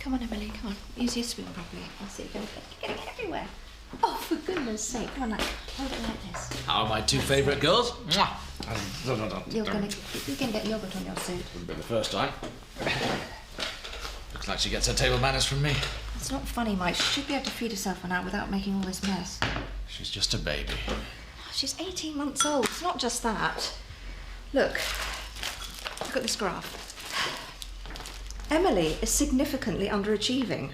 Come on, Emily, come on. Use your spoon properly. I'll see you going to get it everywhere. Oh, for goodness sake. Come on, now. Hold it like this. How are my two favourite girls? You're going to get yoghurt on your suit. Wouldn't be the first time. Looks like she gets her table manners from me. It's not funny, Mike. She should be able to feed herself one out without making all this mess. She's just a baby. She's 18 months old. It's not just that. Look at this graph. Emily is significantly underachieving.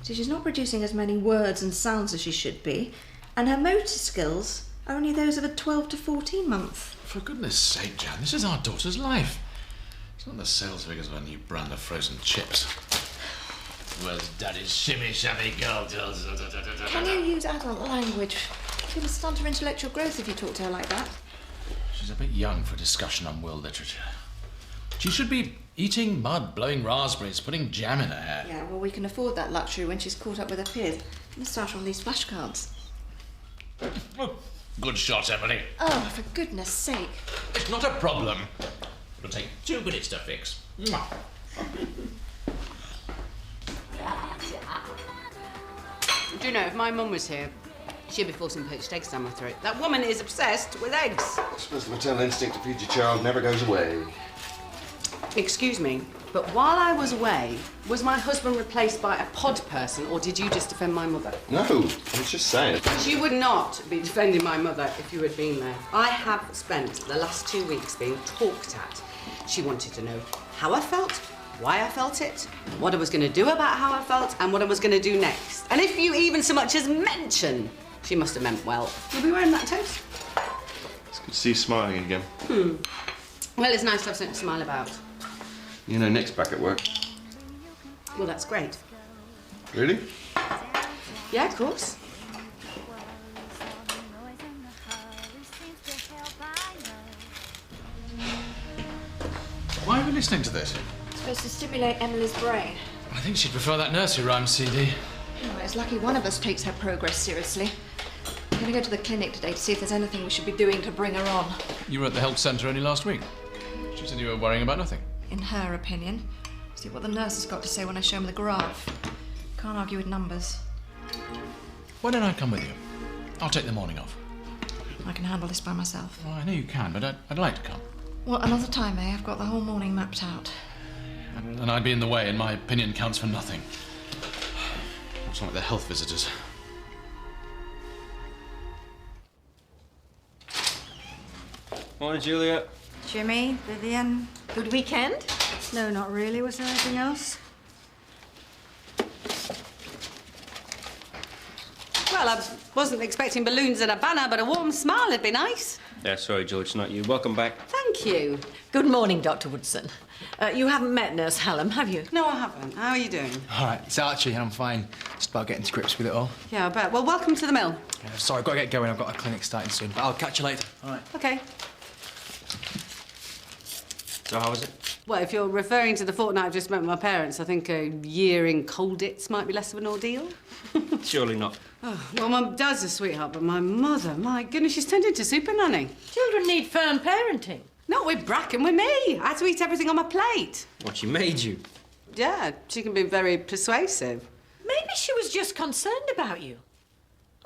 So she's not producing as many words and sounds as she should be, and her motor skills are only those of a 12 to 14 month. For goodness sake, Jan, this is our daughter's life. It's not the sales figures of a new brand of frozen chips. Where's Daddy's shimmy shabby girl? Can you use adult language? You'll stunt her intellectual growth if you talk to her like that. She's a bit young for a discussion on world literature. She should be eating mud, blowing raspberries, putting jam in her hair. Yeah, well, we can afford that luxury when she's caught up with her peers. Let's start on these flashcards. Good shot, Emily. Oh, for goodness sake. It's not a problem. It'll take 2 minutes to fix. Do you know, if my mum was here, she'd be forcing poached eggs down my throat. That woman is obsessed with eggs. I suppose the maternal instinct to feed your child never goes away. Excuse me, but while I was away, was my husband replaced by a pod person, or did you just defend my mother? No, I was just saying. You would not be defending my mother if you had been there. I have spent the last 2 weeks being talked at. She wanted to know how I felt, why I felt it, what I was going to do about how I felt, and what I was going to do next. And if you even so much as mention, she must have meant well. You'll be wearing that toast? It's good to see you smiling again. Well, it's nice to have something to smile about. You know, Nick's back at work. Well, that's great. Really? Yeah, of course. Why are we listening to this? It's supposed to stimulate Emily's brain. I think she'd prefer that nursery rhyme CD. Oh, it's lucky one of us takes her progress seriously. I'm going to go to the clinic today to see if there's anything we should be doing to bring her on. You were at the health centre only last week. She said you were worrying about nothing. In her opinion. See what the nurse has got to say when I show him the graph. Can't argue with numbers. Why don't I come with you? I'll take the morning off. I can handle this by myself. Well, I know you can, but I'd like to come. Well, another time, eh? I've got the whole morning mapped out. And I'd be in the way, and my opinion counts for nothing. Looks like the health visitors. Morning, Julia. Jimmy, Vivian. Good weekend? No, not really. Was there anything else? Well, I wasn't expecting balloons and a banner, but a warm smile would be nice. Yeah, sorry, George, not you. Welcome back. Thank you. Good morning, Dr. Woodson. You haven't met Nurse Hallam, have you? No, I haven't. How are you doing? All right, it's Archie, and I'm fine. Just about getting to grips with it all. Yeah, I bet. Well, welcome to the mill. Yeah, sorry, I've got to get going. I've got a clinic starting soon. But I'll catch you later. All right. OK. So how was it? Well, if you're referring to the fortnight I've just spent with my parents, I think a year in Colditz might be less of an ordeal. Surely not. Oh, well, my dad's a sweetheart, but my mother, my goodness, she's turned into super nanny. Children need firm parenting. Not with Bracken, with me. I had to eat everything on my plate. What, she made you? Yeah, she can be very persuasive. Maybe she was just concerned about you.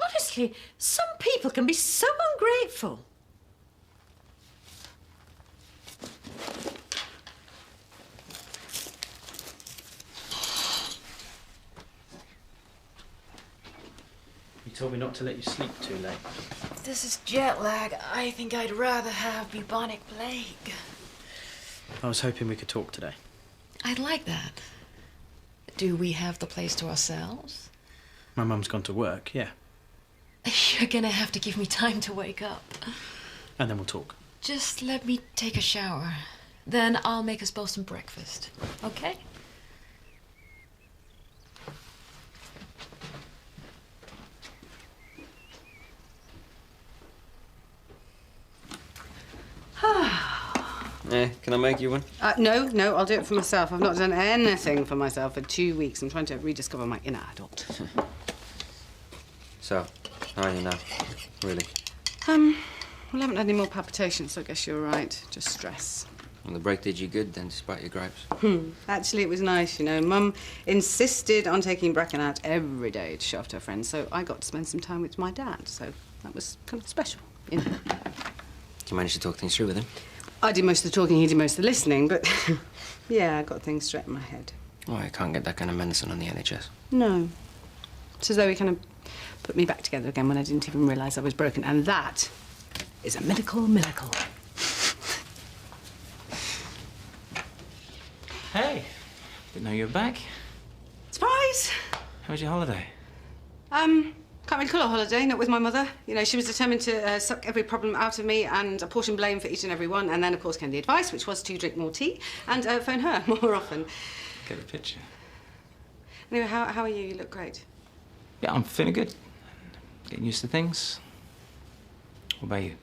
Honestly, some people can be so ungrateful. You told me not to let you sleep too late. If this is jet lag, I think I'd rather have bubonic plague. I was hoping we could talk today. I'd like that. Do we have the place to ourselves? My mum's gone to work, yeah. You're gonna have to give me time to wake up. And then we'll talk. Just let me take a shower. Then I'll make us both some breakfast. Okay? Can I make you one? No, I'll do it for myself. I've not done anything for myself for 2 weeks. I'm trying to rediscover my inner adult. So, how are you now? Really? Well, I haven't had any more palpitations, so I guess you're right. Just stress. Well, the break did you good then, despite your gripes. Actually, it was nice, you know. Mum insisted on taking Bracken out every day to show off to her friends, so I got to spend some time with my dad, so that was kind of special, you know. Did you manage to talk things through with him? I did most of the talking, he did most of the listening, but yeah, I got things straight in my head. Oh, I can't get that kind of medicine on the NHS. No. It's as though he kind of put me back together again when I didn't even realise I was broken, and that is a medical miracle. Hey, didn't know you were back. Surprise! How was your holiday? Can't really call it a holiday, not with my mother. You know, she was determined to suck every problem out of me and apportion blame for each and every one. And then, of course, came the advice, which was to drink more tea and phone her more often. Get a picture. Anyway, how are you? You look great. Yeah, I'm feeling good. Getting used to things. What about you?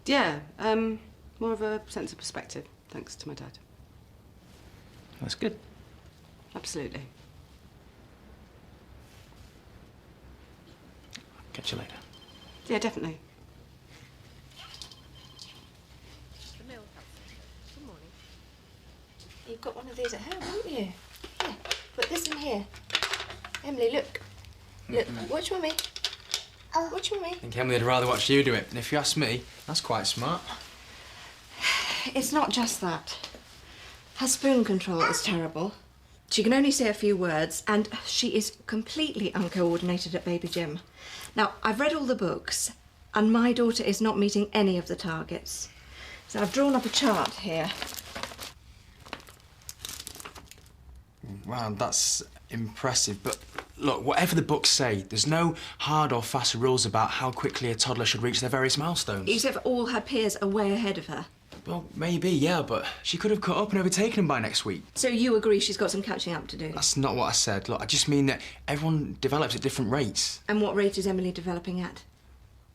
Yeah, more of a sense of perspective, thanks to my dad. That's good. Absolutely. Catch you later. Yeah, definitely. Good morning. You've got one of these at home, haven't you? Yeah, put this in here. Emily, look. Look, watch Mummy. Watch Mummy. I think Emily would rather watch you do it. And if you ask me, that's quite smart. It's not just that. Her spoon control is terrible. She can only say a few words, and she is completely uncoordinated at baby gym. Now, I've read all the books, and my daughter is not meeting any of the targets. So I've drawn up a chart here. Wow, that's impressive. But look, whatever the books say, there's no hard or fast rules about how quickly a toddler should reach their various milestones. Except for all her peers are way ahead of her. Well, maybe, yeah, but she could have caught up and overtaken him by next week. So you agree she's got some catching up to do? That's not what I said. Look, I just mean that everyone develops at different rates. And what rate is Emily developing at?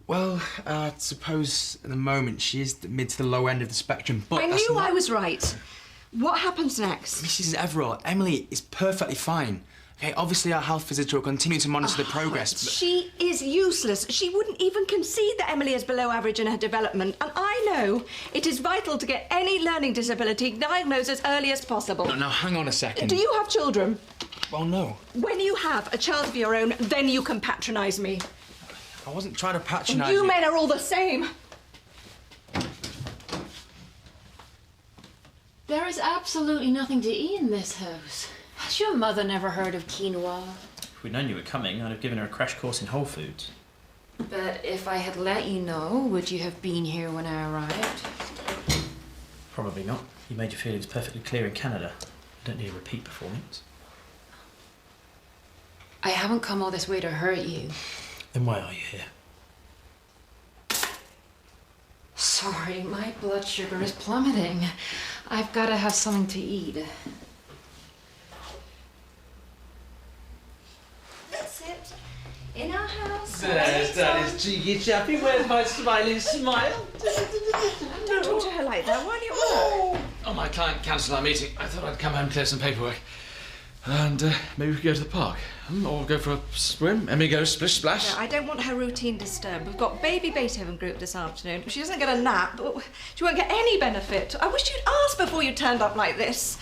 Well, I suppose at the moment she is the mid to the low end of the spectrum, but I knew I was right. What happens next? Mrs. Everall, Emily is perfectly fine. Okay, obviously our health visitor will continue to monitor the progress, but... She is useless. She wouldn't even concede that Emily is below average in her development. And I know it is vital to get any learning disability diagnosed as early as possible. No, now, hang on a second. Do you have children? Well, no. When you have a child of your own, then you can patronise me. I wasn't trying to patronise You men are all the same. There is absolutely nothing to eat in this house. Has your mother never heard of quinoa? If we'd known you were coming, I'd have given her a crash course in Whole Foods. But if I had let you know, would you have been here when I arrived? Probably not. You made your feelings perfectly clear in Canada. I don't need a repeat performance. I haven't come all this way to hurt you. Then why are you here? Sorry, my blood sugar is plummeting. I've got to have something to eat. That's it. In our house. There's Daddy's cheeky chappy. Where's my smiling smile? Don't talk to her like that. Why do you work? Oh, my client cancelled our meeting. I thought I'd come home and clear some paperwork. And maybe we could go to the park. Or go for a swim. Emily goes splish splash. No, I don't want her routine disturbed. We've got baby Beethoven group this afternoon. She doesn't get a nap. She won't get any benefit. I wish you'd asked before you turned up like this.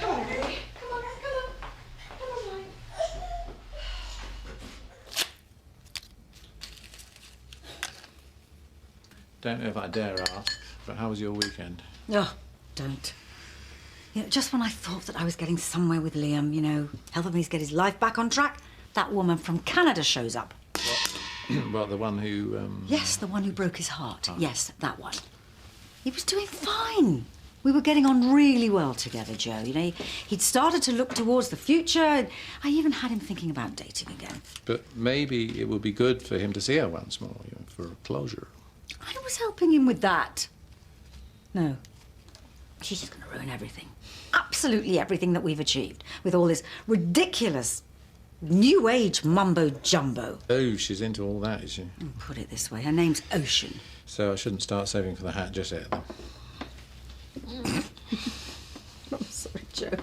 Come on, baby. Come on, come on. Come on, darling. Don't know if I dare ask, but how was your weekend? Oh, don't. You know, just when I thought that I was getting somewhere with Liam, you know, helping me get his life back on track, that woman from Canada shows up. Well, the one who, Yes, the one who broke his heart. Oh. Yes, that one. He was doing fine. We were getting on really well together, Joe. You know, he'd started to look towards the future. I even had him thinking about dating again. But maybe it would be good for him to see her once more, you know, for closure. I was helping him with that. No. She's just going to ruin everything. Absolutely everything that we've achieved with all this ridiculous new age mumbo-jumbo. Oh, she's into all that, is she? Put it this way, her name's Ocean. So I shouldn't start saving for the hat just yet, then. I'm sorry, Joe.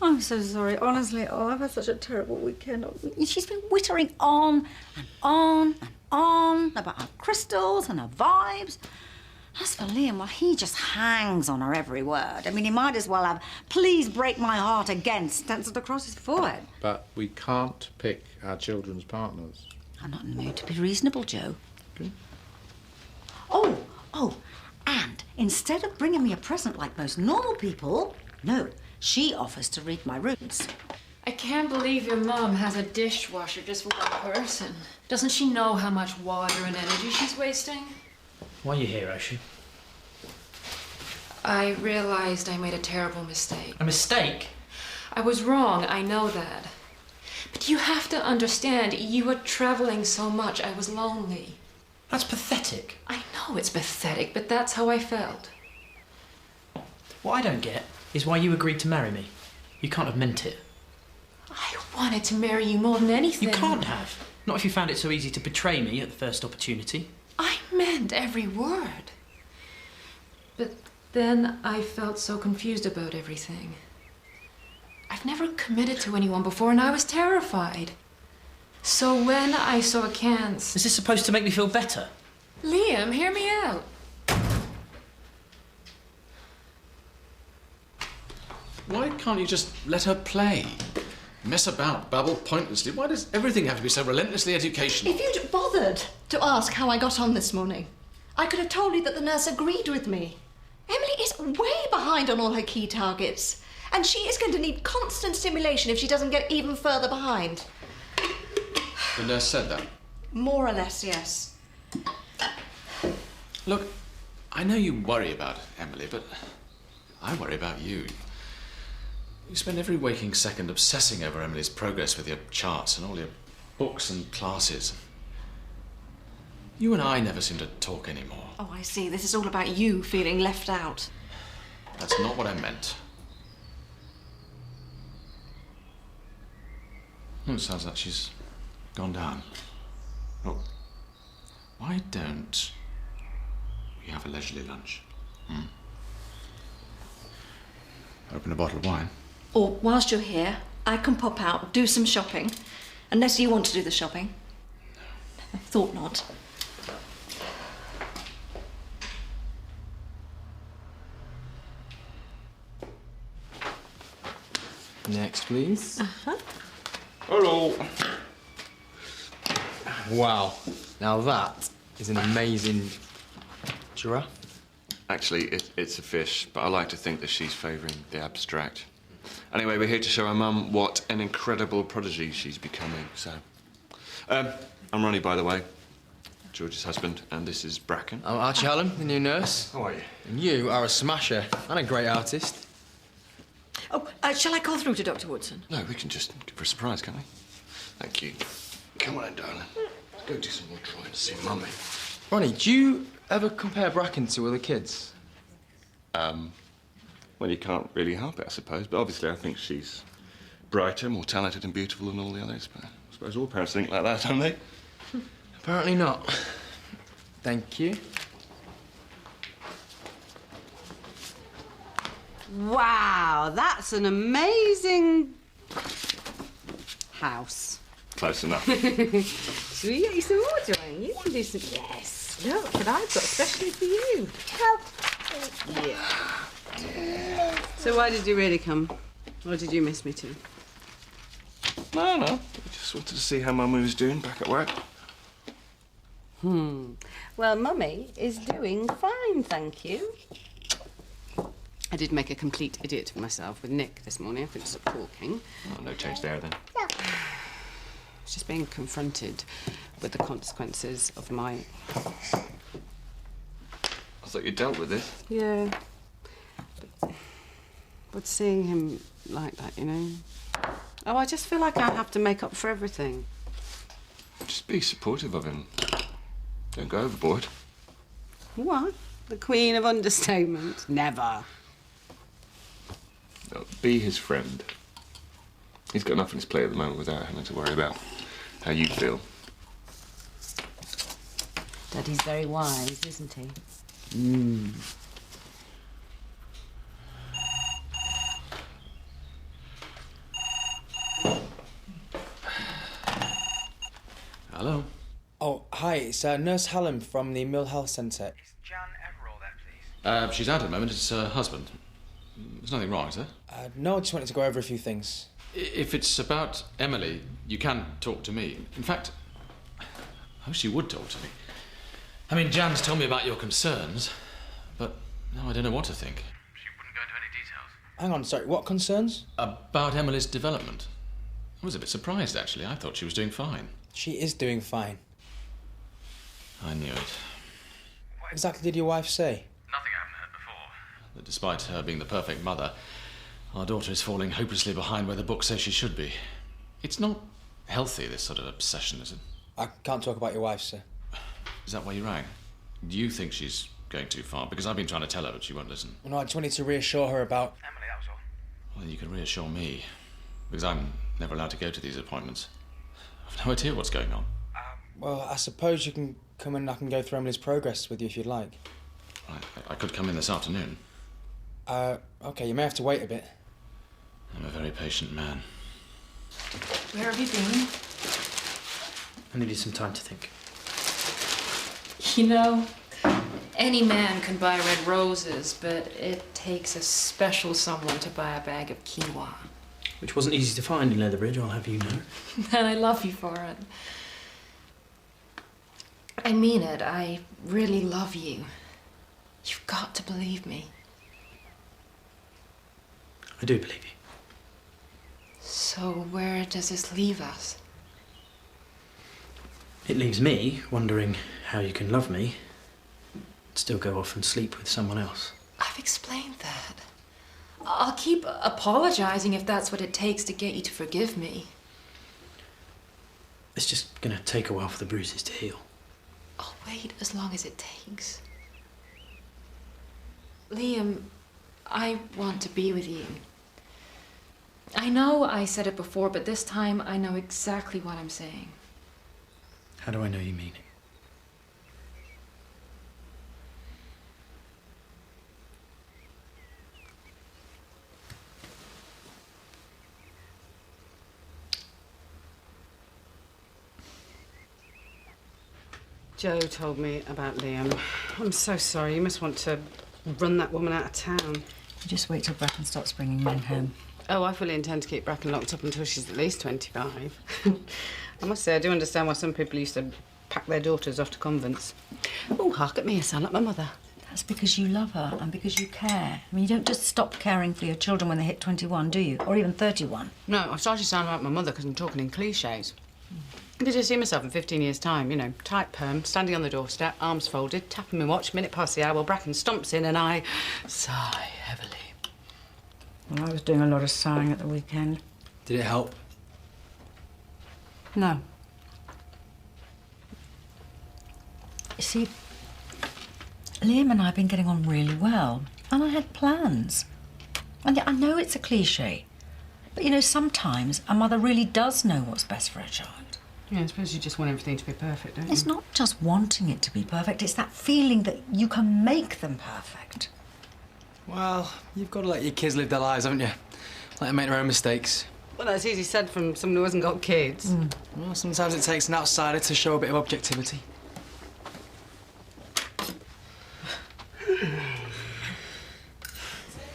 I'm so sorry. Honestly, I've had such a terrible weekend. She's been whittering on and on and on about her crystals and her vibes. As for Liam, well, he just hangs on her every word. I mean, he might as well have "please break my heart again" stenciled across his forehead. But we can't pick our children's partners. I'm not in the mood to be reasonable, Joe. Okay. Oh, and instead of bringing me a present like most normal people, no, she offers to read my rooms. I can't believe your mum has a dishwasher just for one person. Doesn't she know how much water and energy she's wasting? Why are you here, Ocean? I realized I made a terrible mistake. A mistake? I was wrong, I know that. But you have to understand, you were traveling so much, I was lonely. That's pathetic. I know it's pathetic, but that's how I felt. What I don't get is why you agreed to marry me. You can't have meant it. I wanted to marry you more than anything. You can't have. Not if you found it so easy to betray me at the first opportunity. I meant every word. But then I felt so confused about everything. I've never committed to anyone before and I was terrified. So when I saw Can's... Is this supposed to make me feel better? Liam, hear me out. Why can't you just let her play? Mess about, babble pointlessly. Why does everything have to be so relentlessly educational? If you'd bothered to ask how I got on this morning, I could have told you that the nurse agreed with me. Emily is way behind on all her key targets, and she is going to need constant stimulation if she doesn't get even further behind. The nurse said that. More or less, yes. Look, I know you worry about Emily, but I worry about you. You spend every waking second obsessing over Emily's progress with your charts and all your books and classes. You and I never seem to talk anymore. Oh, I see. This is all about you feeling left out. That's not what I meant. Oh, it sounds like she's gone down. Oh, why don't we have a leisurely lunch? Open a bottle of wine. Or, whilst you're here, I can pop out, do some shopping. Unless you want to do the shopping. I thought not. Next, please. Hello. Wow. Now that is an amazing giraffe. Actually, it's a fish, but I like to think that she's favouring the abstract. Anyway, we're here to show our mum what an incredible prodigy she's becoming, so... I'm Ronnie, by the way. George's husband, and this is Bracken. I'm Archie Hallam, the new nurse. How are you? And you are a smasher and a great artist. Oh, shall I call through to Dr. Woodson? No, we can just give her a surprise, can't we? Thank you. Come on in, darling. Let's go do some more trying to see Mummy. Ronnie, do you ever compare Bracken to other kids? Well, you can't really help it, I suppose. But obviously, I think she's brighter, more talented and beautiful than all the others. But I suppose all parents think like that, don't they? Apparently not. Thank you. Wow, that's an amazing house. Close enough. Should we get you some more, Joanne? You can do some... Yes, look what I've got especially for you. Yeah. So why did you really come? Or did you miss me too? No. I just wanted to see how Mummy was doing back at work. Well, Mummy is doing fine, thank you. I did make a complete idiot of myself with Nick this morning. I couldn't stop talking. Oh, no change there, then. It's just being confronted with the consequences of my... I thought you dealt with this. Yeah. But seeing him like that, you know... Oh, I just feel like I have to make up for everything. Just be supportive of him. Don't go overboard. What? The queen of understatement? Never. No, be his friend. He's got enough on his plate at the moment without having to worry about how you feel. Daddy's very wise, isn't he? Hello. Oh, hi, it's Nurse Hallam from the Mill Health Centre. Is Jan Everall there, She's out at the moment. It's her husband. There's nothing wrong, is there? No, I just wanted to go over a few things. If it's about Emily, you can talk to me. In fact, I wish you would talk to me. I mean, Jan's told me about your concerns, but now I don't know what to think. She wouldn't go into any details. Hang on, sorry, what concerns? About Emily's development. I was a bit surprised, actually. I thought she was doing fine. She is doing fine. I knew it. What exactly did your wife say? Nothing I haven't heard before. That despite her being the perfect mother, our daughter is falling hopelessly behind where the book says she should be. It's not healthy, this sort of obsession, is it? I can't talk about your wife, sir. Is that why you rang? Do you think she's going too far? Because I've been trying to tell her, but she won't listen. Well, no, I just wanted to reassure her about... Emily, that was all. Well, then you can reassure me. Because I'm never allowed to go to these appointments. I've no idea what's going on. Well, I suppose you can come in and I can go through Emily's progress with you if you'd like. Right, I could come in this afternoon. OK, you may have to wait a bit. I'm a very patient man. Where have you been? I needed some time to think. You know, any man can buy red roses, but it takes a special someone to buy a bag of quinoa. Which wasn't easy to find in Leatherbridge, I'll have you know. And I love you for it. I mean it. I really love you. You've got to believe me. I do believe you. So where does this leave us? It leaves me wondering how you can love me, still go off and sleep with someone else. I've explained that. I'll keep apologizing if that's what it takes to get you to forgive me. It's just gonna take a while for the bruises to heal. I'll wait as long as it takes. Liam, I want to be with you. I know I said it before, but this time I know exactly what I'm saying. How do I know you mean it? Joe told me about Liam. I'm so sorry. You must want to run that woman out of town. You just wait till Bracken stops bringing men home. Oh, I fully intend to keep Bracken locked up until she's at least 25. I must say, I do understand why some people used to pack their daughters off to convents. Oh, hark at me, I sound like my mother. That's because you love her and because you care. I mean, you don't just stop caring for your children when they hit 21, do you? Or even 31. No, I've started to sound like my mother because I'm talking in clichés. I could just see myself in 15 years' time, you know, tight perm, standing on the doorstep, arms folded, tapping my watch, minute past the hour, Bracken stomps in and I sigh heavily. Well, I was doing a lot of sighing at the weekend. Did it help? No. You see, Liam and I have been getting on really well, and I had plans. And I know it's a cliché, but you know, sometimes a mother really does know what's best for her child. Yeah, I suppose you just want everything to be perfect, don't you? It's not just wanting it to be perfect, it's that feeling that you can make them perfect. Well, you've got to let your kids live their lives, haven't you? Let them make their own mistakes. Well, that's easy said from someone who hasn't got kids. Well, sometimes it takes an outsider to show a bit of objectivity.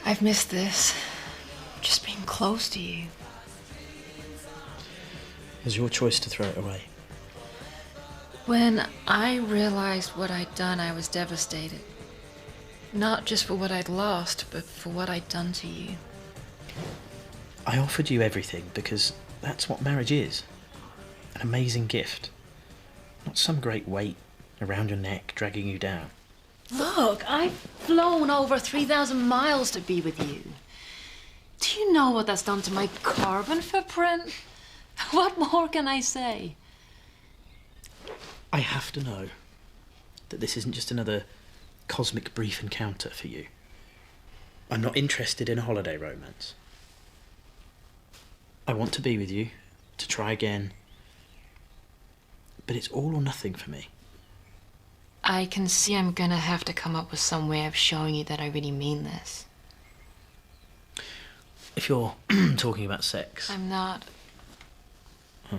I've missed this. Just being close to you. It was your choice to throw it away. When I realized what I'd done, I was devastated. Not just for what I'd lost, but for what I'd done to you. I offered you everything because that's what marriage is. An amazing gift. Not some great weight around your neck dragging you down. Look, I've flown over 3,000 miles to be with you. Do you know what that's done to my carbon footprint? What more can I say? I have to know that this isn't just another cosmic brief encounter for you. I'm not interested in a holiday romance. I want to be with you, to try again, but it's all or nothing for me. I can see I'm gonna have to come up with some way of showing you that I really mean this. If you're talking about sex... I'm not. Huh.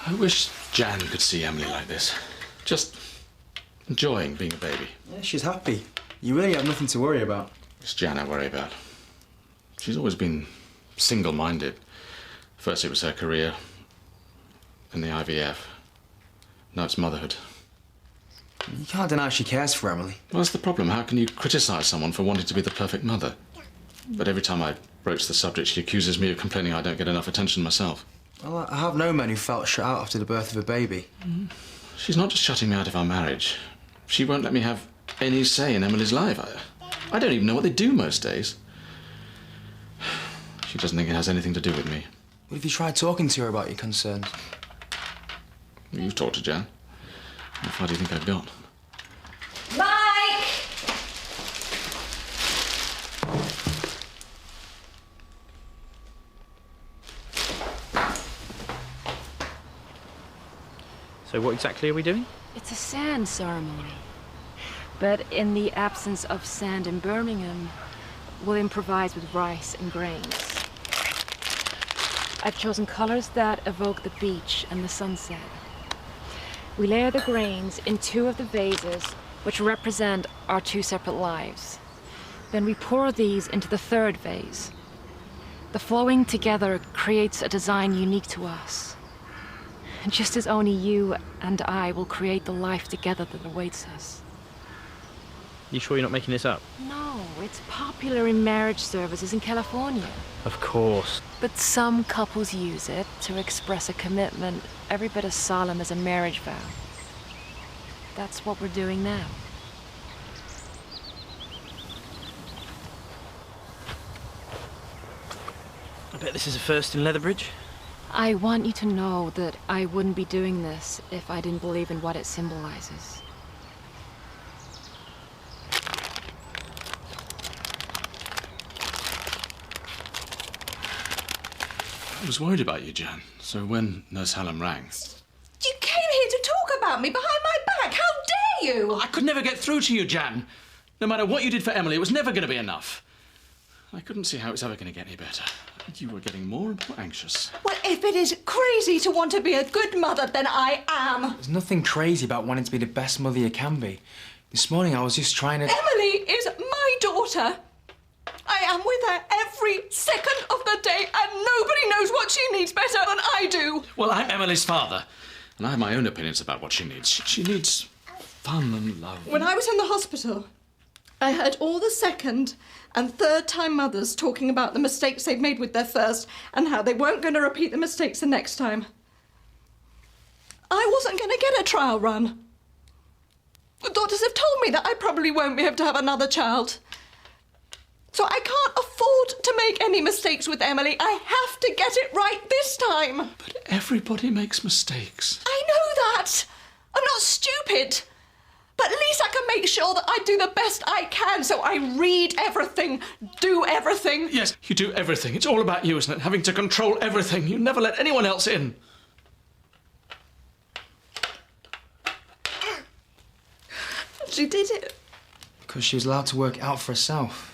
I wish Jan could see Emily like this. Just enjoying being a baby. Yeah, she's happy. You really have nothing to worry about. It's Jan I worry about. She's always been single-minded. First it was her career, then the IVF. Now it's motherhood. You can't deny she cares for Emily. Well, that's the problem. How can you criticise someone for wanting to be the perfect mother? But every time I broach the subject, she accuses me of complaining I don't get enough attention myself. Well, I have known men who felt shut out after the birth of a baby. She's not just shutting me out of our marriage. She won't let me have any say in Emily's life. I don't even know what they do most days. She doesn't think it has anything to do with me. What have you tried talking to her about your concerns? You've talked to Jan. How far do you think I've got? Mike! So what exactly are we doing? It's a sand ceremony. But in the absence of sand in Birmingham, we'll improvise with rice and grains. I've chosen colors that evoke the beach and the sunset. We layer the grains in 2 of the vases, which represent our 2 separate lives. Then we pour these into the 3rd vase. The flowing together creates a design unique to us. Just as only you and I will create the life together that awaits us. You sure you're not making this up? No, it's popular in marriage services in California. Of course. But some couples use it to express a commitment every bit as solemn as a marriage vow. That's what we're doing now. I bet this is a first in Leatherbridge. I want you to know that I wouldn't be doing this if I didn't believe in what it symbolizes. I was worried about you, Jan. So when Nurse Hallam rang... You came here to talk about me behind my back. How dare you? I could never get through to you, Jan. No matter what you did for Emily, it was never going to be enough. I couldn't see how it was ever going to get any better. You were getting more and more anxious. Well, if it is crazy to want to be a good mother, then I am. There's nothing crazy about wanting to be the best mother you can be. This morning I was just trying to... Emily is my daughter. I am with her every second of the day, and nobody knows what she needs better than I do. Well, I'm Emily's father, and I have my own opinions about what she needs. She needs fun and love. When I was in the hospital, I heard all the 2nd and 3rd time mothers talking about the mistakes they've made with their first and how they weren't going to repeat the mistakes the next time. I wasn't going to get a trial run. The doctors have told me that I probably won't be able to have another child. So I can't afford to make any mistakes with Emily. I have to get it right this time. But everybody makes mistakes. I know that. I'm not stupid. But at least I can make sure that I do the best I can, so I read everything, do everything. Yes, you do everything. It's all about you, isn't it? Having to control everything. You never let anyone else in. She did it. Because she was allowed to work it out for herself.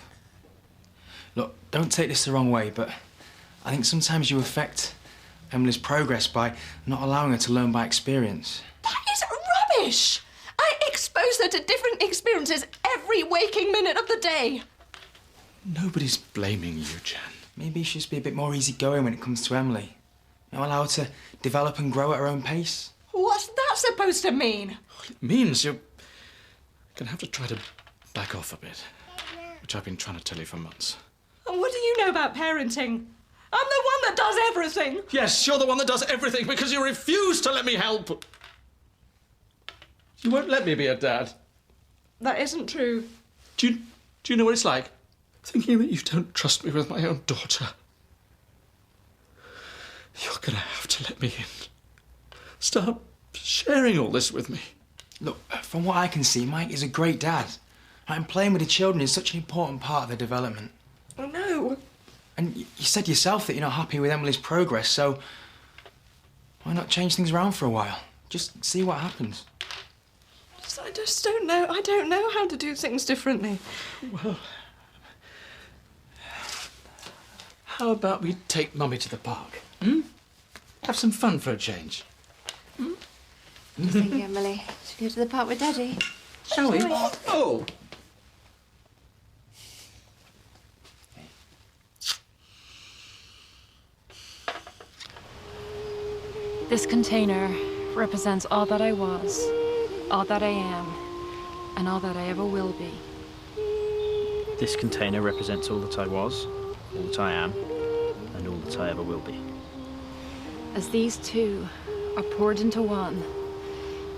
Look, don't take this the wrong way, but I think sometimes you affect Emily's progress by not allowing her to learn by experience. That is rubbish. I expose her to different experiences every waking minute of the day. Nobody's blaming you, Jan. Maybe she should be a bit more easygoing when it comes to Emily. You know, allow her to develop and grow at her own pace. What's that supposed to mean? It means you're going to have to try to back off a bit, which I've been trying to tell you for months. And what do you know about parenting? I'm the one that does everything. Yes, you're the one that does everything because you refuse to let me help. You won't let me be a dad. That isn't true. Do you know what it's like? Thinking that you don't trust me with my own daughter. You're going to have to let me in. Start sharing all this with me. Look, from what I can see, Mike is a great dad. And playing with the children is such an important part of their development. Oh, no. And you said yourself that you're not happy with Emily's progress, so why not change things around for a while? Just see what happens. I just don't know. I don't know how to do things differently. Well, how about we take Mummy to the park? Hmm? Have some fun for a change. Hmm? What do you think, Emily? Should we go to the park with Daddy? Shall we? Oh! This container represents all that I was, all that I am, and all that I ever will be. This container represents all that I was, all that I am, and all that I ever will be. As these two are poured into one,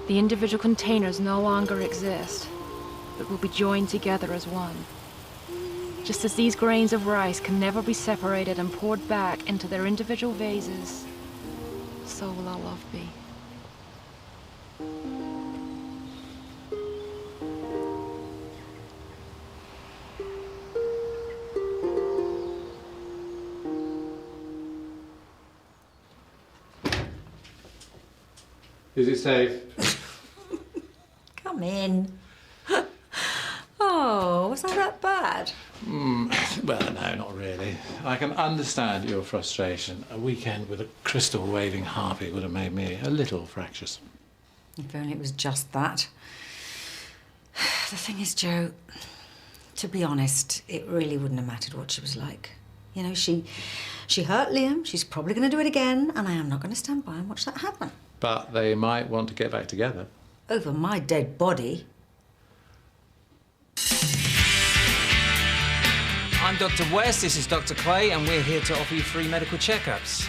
the individual containers no longer exist, but will be joined together as one. Just as these grains of rice can never be separated and poured back into their individual vases, so will our love be. Is it safe? Come in. Oh, was I that bad? Well, no, not really. I can understand your frustration. A weekend with a crystal waving harpy would have made me a little fractious. If only it was just that. The thing is, Joe, to be honest, it really wouldn't have mattered what she was like. You know, she hurt Liam, she's probably going to do it again, and I am not going to stand by and watch that happen. But they might want to get back together. Over my dead body. I'm Dr. West, this is Dr. Clay, and we're here to offer you free medical checkups.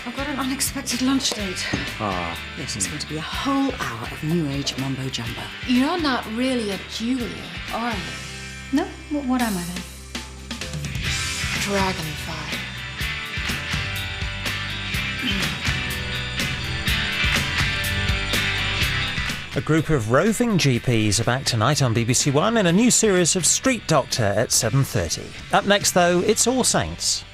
I've got an unexpected lunch date. Ah. Yes, it's going to be a whole hour of New Age mumbo-jumbo. You're not really a Julia, are you? No? What am I then? Dragonfire. A group of roving GPs are back tonight on BBC1 in a new series of Street Doctor at 7:30. Up next, though, it's All Saints.